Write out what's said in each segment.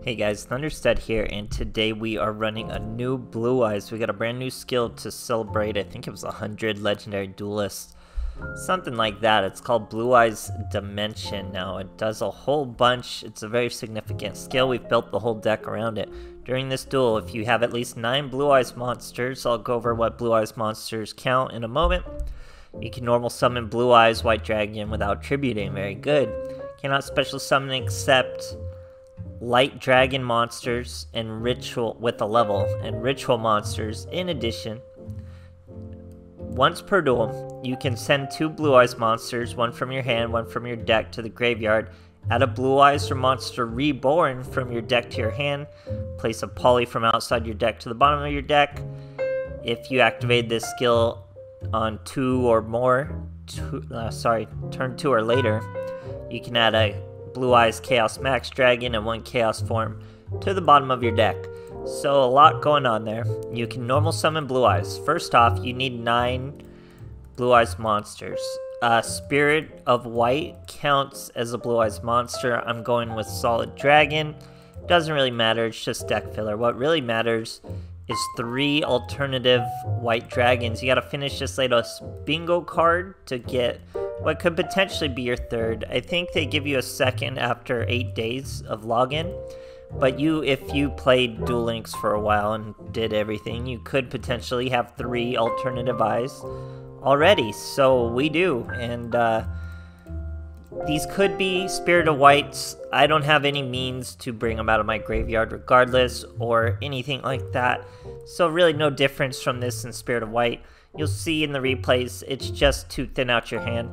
Hey guys, THUNDERSTUD here, and today we are running a new Blue Eyes. We got a brand new skill to celebrate. I think it was 100 legendary duelists, something like that. It's called Blue Eyes Dimension. Now it does a whole bunch. It's a very significant skill. We've built the whole deck around it. During this duel, if you have at least 9 Blue Eyes monsters, I'll go over what Blue Eyes monsters count in a moment. You can normal summon Blue Eyes White Dragon without tributing. Very good. Cannot special summon except light dragon monsters and ritual with a level, and ritual monsters. In addition, once per duel, you can send 2 Blue Eyes monsters, one from your hand, one from your deck, to the graveyard. Add a Blue Eyes or monster reborn from your deck to your hand. Place a poly from outside your deck to the bottom of your deck. If you activate this skill on 2 or more, turn 2 or later, you can add a Blue Eyes Chaos Max Dragon and 1 Chaos form to the bottom of your deck. So a lot going on there. You can normal summon Blue Eyes. First off, you need 9 Blue Eyes monsters. Spirit of White counts as a Blue Eyes monster. I'm going with Solid Dragon. Doesn't really matter, it's just deck filler. What really matters is 3 alternative White Dragons. You gotta finish this latest bingo card to get what could potentially be your third. I think they give you a second after 8 days of login. But if you played Duel Links for a while and did everything, you could potentially have 3 alternative eyes already. So we do. And these could be Spirit of Whites. I don't have any means to bring them out of my graveyard regardless or anything like that. So really no difference from this and Spirit of White. You'll see in the replays, it's just to thin out your hand.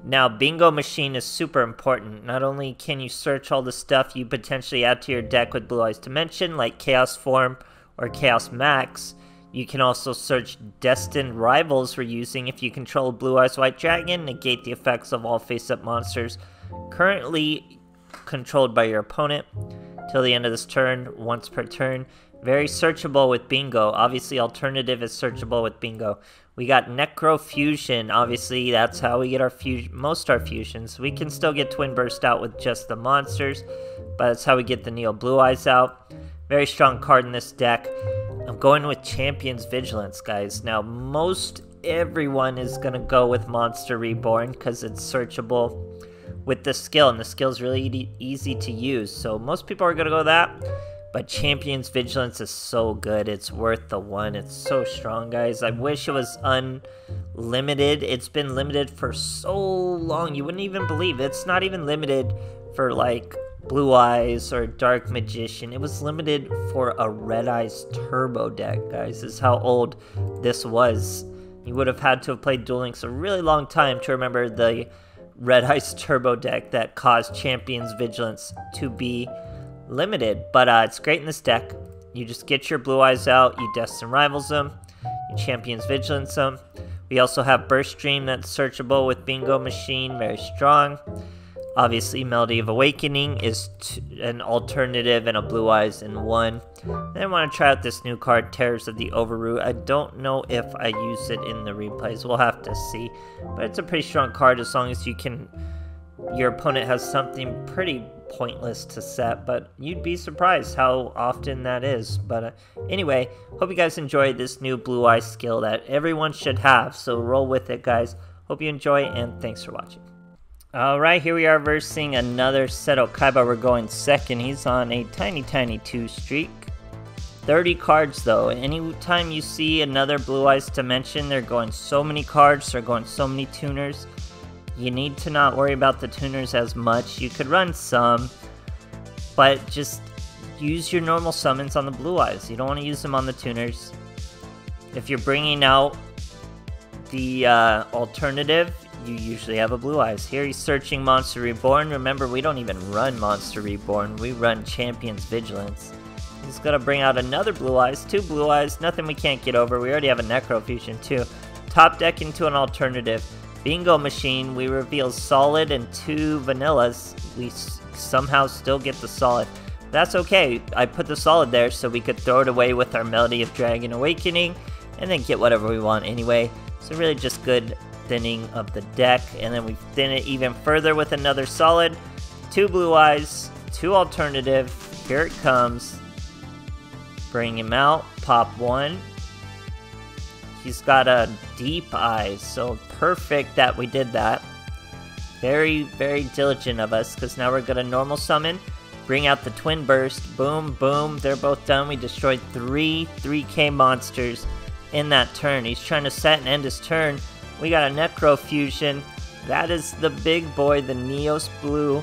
Now, Bingo Machine is super important. Not only can you search all the stuff you potentially add to your deck with Blue Eyes Dimension, like Chaos Form or Chaos Max, you can also search Destined Rivals we're using. If you control Blue Eyes White Dragon, negate the effects of all face-up monsters currently controlled by your opponent till the end of this turn, once per turn. Very searchable with Bingo. Obviously, Alternative is searchable with Bingo. We got Necro Fusion. Obviously, that's how we get our most our fusions. We can still get Twin Burst out with just the monsters, but that's how we get the Neo Blue Eyes out. Very strong card in this deck. I'm going with Champion's Vigilance, guys. Now, most everyone is going to go with Monster Reborn because it's searchable with the skill, and the skill is really easy to use. So most people are going to go that. But Champion's Vigilance is so good. It's worth the 1. It's so strong, guys. I wish it was unlimited. It's been limited for so long. You wouldn't even believe it. It's not even limited for, like, Blue Eyes or Dark Magician. It was limited for a Red Eyes Turbo deck, guys. This is how old this was. You would have had to have played Duel Links a really long time to remember the Red Eyes Turbo deck that caused Champion's Vigilance to be limited. But it's great in this deck. You just get your Blue Eyes out, you Destined Rivals them, you Champion's Vigilance them. We also have Burst Dream that's searchable with Bingo Machine, very strong. Obviously, Melody of Awakening is an alternative and a Blue Eyes in 1. Then I want to try out this new card, Terrors of the Overroot. I don't know if I use it in the replays. We'll have to see. But it's a pretty strong card as long as your opponent has something pretty pointless to set, but you'd be surprised how often that is. But anyway, hope you guys enjoyed this new Blue Eye skill that everyone should have, so roll with it, guys. Hope you enjoy, and thanks for watching. Alright, here we are versing another Seto Kaiba. We're going second. He's on a tiny 2 streak. 30 cards though. Anytime you see another Blue Eyes Dimension, they're going so many cards, they're going so many tuners. You need to not worry about the tuners as much. You could run some, but just use your normal summons on the Blue Eyes. You don't want to use them on the tuners. If you're bringing out the alternative, you usually have a Blue Eyes. Here he's searching Monster Reborn. Remember, we don't even run Monster Reborn. We run Champion's Vigilance. He's going to bring out another Blue Eyes, 2 Blue Eyes, nothing we can't get over. We already have a Necro Fusion too. Top deck into an alternative. Bingo Machine, we reveal Solid and 2 Vanillas. We somehow still get the Solid. That's okay. I put the Solid there so we could throw it away with our Melody of Dragon Awakening and then get whatever we want anyway. So really just good thinning of the deck. And then we thin it even further with another Solid, 2 Blue Eyes, 2 alternative. Here it comes. Bring him out. Pop one. He's got a deep eyes, so perfect that we did that. Very, very diligent of us, because now we're going to normal summon. Bring out the Twin Burst. Boom, boom. They're both done. We destroyed 3K monsters in that turn. He's trying to set and end his turn. We got a Necro Fusion. That is the big boy, the Neos Blue.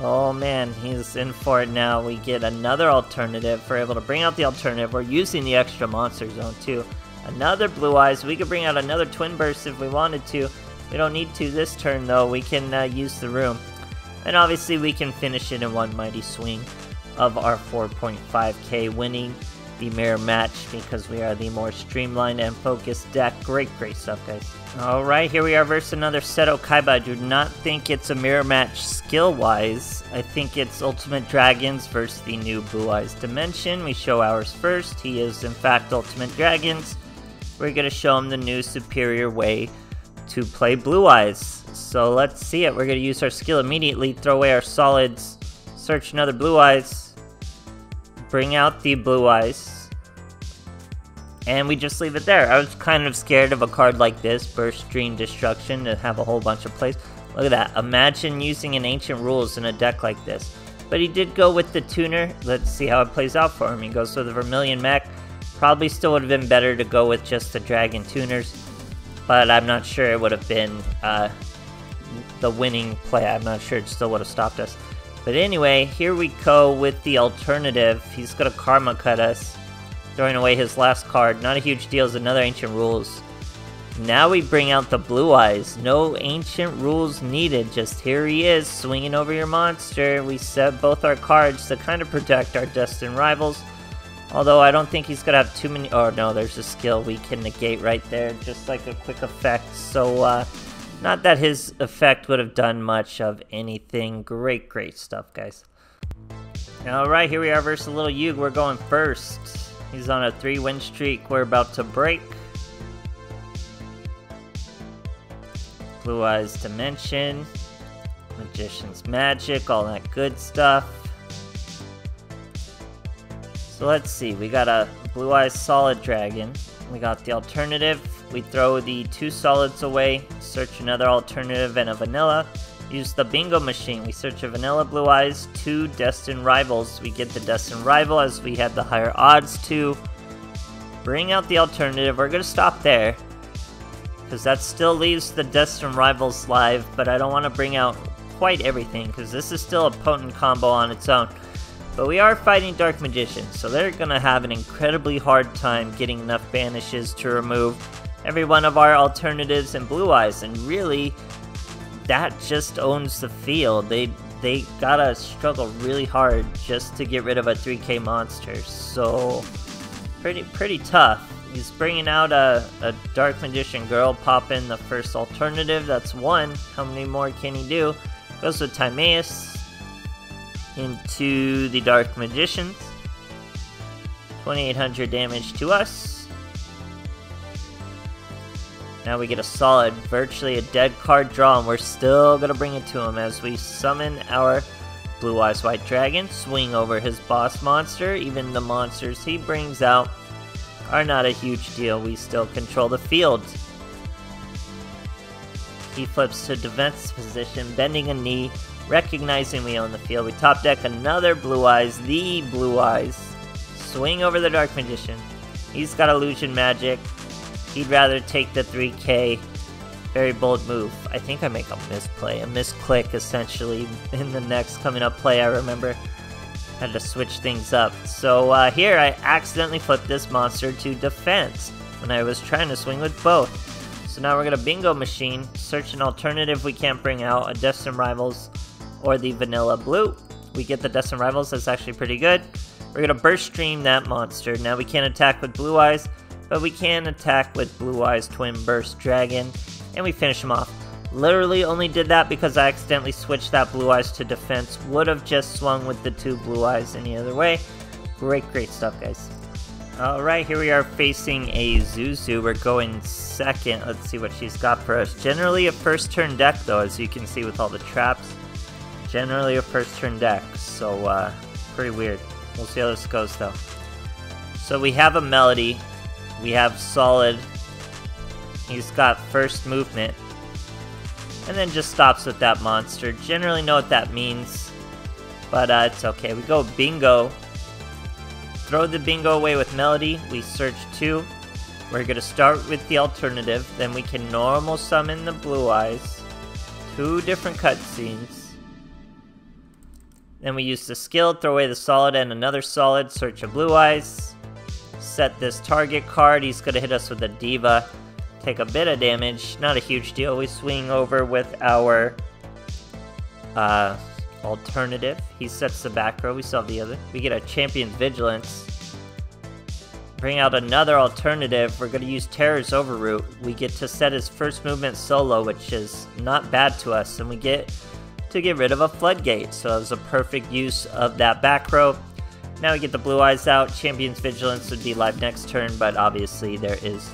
Oh man, he's in for it now. We get another alternative. We're able to bring out the alternative. We're using the extra monster zone too. Another Blue Eyes. We could bring out another Twin Burst if we wanted to. We don't need to this turn though. We can use the room. And obviously we can finish it in one mighty swing of our 4.5k, winning the mirror match because we are the more streamlined and focused deck. Great stuff, guys. Alright, here we are versus another Seto Kaiba. I do not think it's a mirror match skill-wise. I think it's Ultimate Dragons versus the new Blue Eyes Dimension. We show ours first. He is, in fact, Ultimate Dragons. We're going to show him the new superior way to play Blue Eyes. So let's see it. We're going to use our skill immediately, throw away our solids, search another Blue Eyes, bring out the Blue Eyes, and we just leave it there. I was kind of scared of a card like this, Burst Stream Destruction, to have a whole bunch of plays. Look at that. Imagine using an Ancient Rules in a deck like this. But he did go with the Tuner. Let's see how it plays out for him. He goes with the Vermilion Mech. Probably still would have been better to go with just the Dragon Tuners, but I'm not sure it would have been the winning play. I'm not sure it still would have stopped us. But anyway, here we go with the alternative. He's going to Karma Cut us, throwing away his last card. Not a huge deal, it's another Ancient Rules. Now we bring out the Blue Eyes. No Ancient Rules needed, just here he is, swinging over your monster. We set both our cards to kind of protect our destined rivals. Although I don't think he's going to have too many... Oh no, there's a skill we can negate right there, just like a quick effect. So, not that his effect would have done much of anything. Great stuff, guys. Alright, here we are versus a little Yug. We're going first. He's on a 3-win streak. We're about to break. Blue Eyes Dimension. Magician's Magic, all that good stuff. So let's see, we got a Blue Eyes Solid Dragon. We got the alternative. We throw the 2 solids away, search another alternative and a vanilla. Use the bingo machine. We search a vanilla Blue Eyes, 2 destined rivals. We get the destined rival as we had the higher odds to. Bring out the alternative. We're going to stop there, because that still leaves the destined rivals live, but I don't want to bring out quite everything, because this is still a potent combo on its own. But we are fighting Dark Magicians, so they're going to have an incredibly hard time getting enough banishes to remove every one of our alternatives and Blue Eyes, and really, that just owns the field. They gotta struggle really hard just to get rid of a 3k monster, so pretty tough. He's bringing out a Dark Magician Girl, pop in the first alternative, that's 1. How many more can he do? Goes with Timaeus into the Dark Magicians. 2800 damage to us. Now we get a solid, virtually a dead card draw, and we're still going to bring it to him as we summon our Blue Eyes White Dragon, swing over his boss monster. Even the monsters he brings out are not a huge deal. We still control the field. He flips to defense position, bending a knee, recognizing we own the field. We top deck another Blue Eyes, the Blue Eyes. Swing over the Dark Magician. He's got Illusion Magic. He'd rather take the 3k. Very bold move. I think I make a misplay, a misclick essentially in the next coming up play, I remember. Had to switch things up. So here I accidentally flipped this monster to defense when I was trying to swing with both. So now we're going to bingo machine, search an alternative we can't bring out, a Destined Rivals or the Vanilla Blue. We get the Destined Rivals, that's actually pretty good. We're going to burst stream that monster. Now we can't attack with Blue Eyes, but we can attack with Blue Eyes Twin Burst Dragon, and we finish him off. Literally only did that because I accidentally switched that Blue Eyes to defense. Would have just swung with the 2 Blue Eyes any other way. Great stuff, guys. Alright, here we are facing a Zuzu. We're going second. Let's see what she's got for us. Generally a first turn deck though, as you can see with all the traps. Generally a first turn deck, so Pretty weird. We'll see how this goes though. So we have a Melody. We have Solid. He's got first movement. And then just stops with that monster. Generally know what that means. But it's okay. We go Bingo. Throw the Bingo away with Melody. We search 2. We're going to start with the alternative. Then we can normal summon the Blue Eyes. 2 different cutscenes. Then we use the skill, throw away the Solid and another Solid. Search a Blue Eyes. Set this target card. He's going to hit us with a Diva. Take a bit of damage. Not a huge deal. We swing over with our alternative. He sets the back row. We still have the other. We get a Champion's Vigilance. Bring out another alternative. We're going to use Terror's Overroot. We get to set his first movement solo, which is not bad to us. And we get to get rid of a Floodgate. So it was a perfect use of that back row. Now we get the Blue Eyes out. Champion's Vigilance would be live next turn, but obviously there is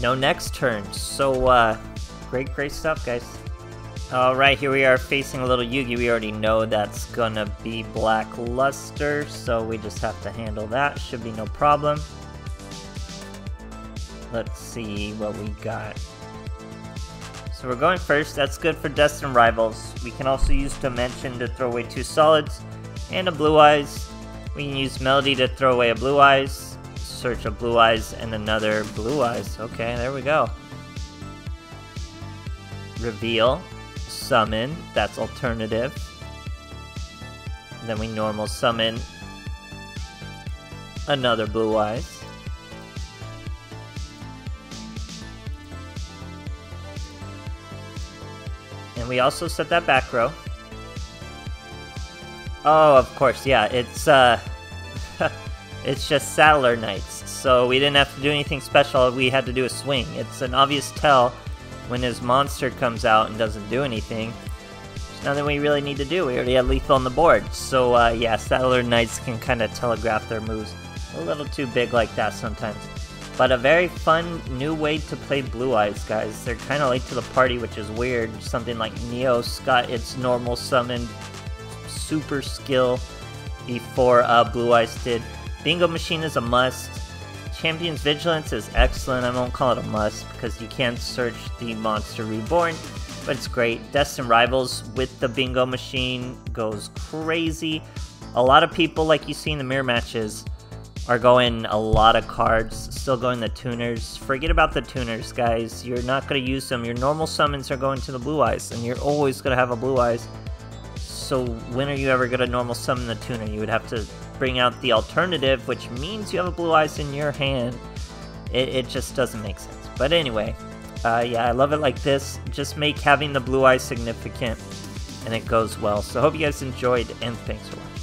no next turn. So, great stuff, guys. Alright, here we are facing a little Yugi. We already know that's gonna be Blackluster, so we just have to handle that. Should be no problem. Let's see what we got. So we're going first. That's good for Destined Rivals. We can also use Dimension to throw away 2 Solids and a Blue Eyes. We can use Melody to throw away a Blue Eyes. Search a Blue Eyes and another Blue Eyes. Okay, there we go. Reveal. Summon. That's alternative. Then we normal summon another Blue Eyes. And we also set that back row. Oh, of course, yeah, it's it's just Saddler Knights, so we didn't have to do anything special. We had to do a swing. It's an obvious tell when his monster comes out and doesn't do anything. There's nothing we really need to do. We already had lethal on the board, so yeah, Saddler Knights can kind of telegraph their moves a little too big like that sometimes. But a very fun new way to play Blue Eyes, guys. They're kind of late to the party, which is weird. Something like Neos got its normal summon super skill before Blue Eyes did. Bingo Machine is a must. Champion's Vigilance is excellent. I won't call it a must because you can't search the Monster Reborn, but it's great. Destined Rivals with the Bingo Machine goes crazy. A lot of people, like you see in the mirror matches, are going a lot of cards, still going the tuners. Forget about the tuners, guys. You're not going to use them. Your normal summons are going to the Blue Eyes, and you're always going to have a Blue Eyes. So when are you ever going to normal summon the tuner? You would have to bring out the alternative, which means you have a Blue Eyes in your hand. It just doesn't make sense. But anyway, yeah, I love it like this. Just make having the Blue Eyes significant, and it goes well. So I hope you guys enjoyed, and thanks for watching.